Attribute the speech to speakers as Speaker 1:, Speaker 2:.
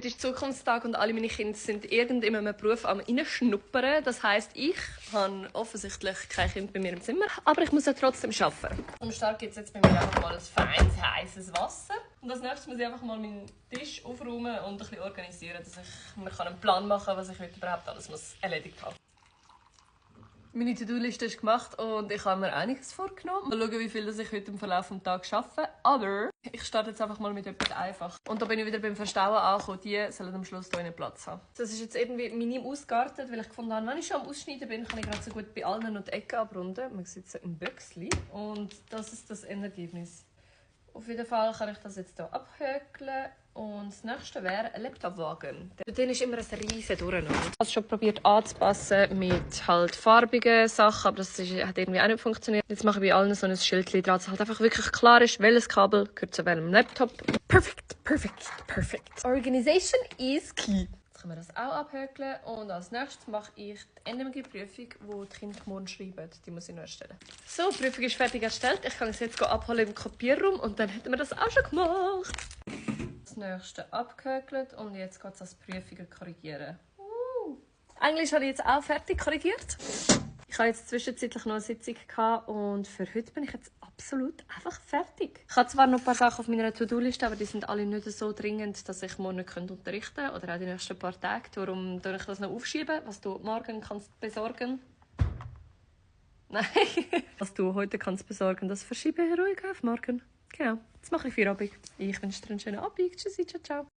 Speaker 1: Heute ist Zukunftstag und alle meine Kinder sind in einem Beruf am Reinschnuppern. Das heisst, ich habe offensichtlich kein Kind bei mir im Zimmer, aber ich muss ja trotzdem arbeiten. Am Start gibt es jetzt bei mir einfach mal ein feines, heißes Wasser. Und als nächstes muss ich einfach mal meinen Tisch aufräumen und ein bisschen organisieren, dass ich mir einen Plan machen kann, was ich heute überhaupt alles erledigt habe. Meine To-Do-Liste ist gemacht und ich habe mir einiges vorgenommen. Mal schauen, wie viel ich heute im Verlauf des Tages schaffe. Aber ich starte jetzt einfach mal mit etwas einfach. Und da bin ich wieder beim Verstauen angekommen. Die sollen am Schluss hier einen Platz haben. Das ist jetzt irgendwie minim ausgeartet, weil ich gefunden habe, wenn ich schon am Ausschneiden bin, kann ich gerade so gut bei allen noch die Ecken abrunden. Man sieht so ein Büchsli. Und das ist das Endergebnis. Auf jeden Fall kann ich das jetzt hier abhökeln. Und das nächste wäre ein Laptopwagen. Dort ist immer ein riesen Durcheinander. Ich habe es schon probiert anzupassen mit halt farbigen Sachen, aber das hat irgendwie auch nicht funktioniert. Jetzt mache ich bei allen so ein Schild dran, dass halt einfach wirklich klar ist, welches Kabel gehört zu welchem Laptop. Perfekt, perfekt, perfekt. Organisation is key. Jetzt können wir das auch abhökeln. Und als nächstes mache ich die NMG-Prüfung, die die Kinder morgen schreiben. Die muss ich noch erstellen. So, die Prüfung ist fertig erstellt. Ich kann es jetzt abholen im Kopierraum und dann hätten wir das auch schon gemacht. Das nächste abgehökelt und jetzt geht es als Prüfungen korrigieren. Englisch habe ich jetzt auch fertig korrigiert. Ich habe jetzt zwischenzeitlich noch eine Sitzung gehabt und für heute bin ich jetzt absolut einfach fertig. Ich habe zwar noch ein paar Sachen auf meiner To-Do-Liste, aber die sind alle nicht so dringend, dass ich morgen nicht unterrichten kann oder auch die nächsten paar Tage. Darum tue ich das noch aufschieben, was du morgen kannst besorgen. Nein, was du heute kannst besorgen, das verschiebe ich ruhig auf morgen. Genau, jetzt mache ich Feierabend. Ich wünsche dir einen schönen Abend. Tschüssi, ciao, ciao.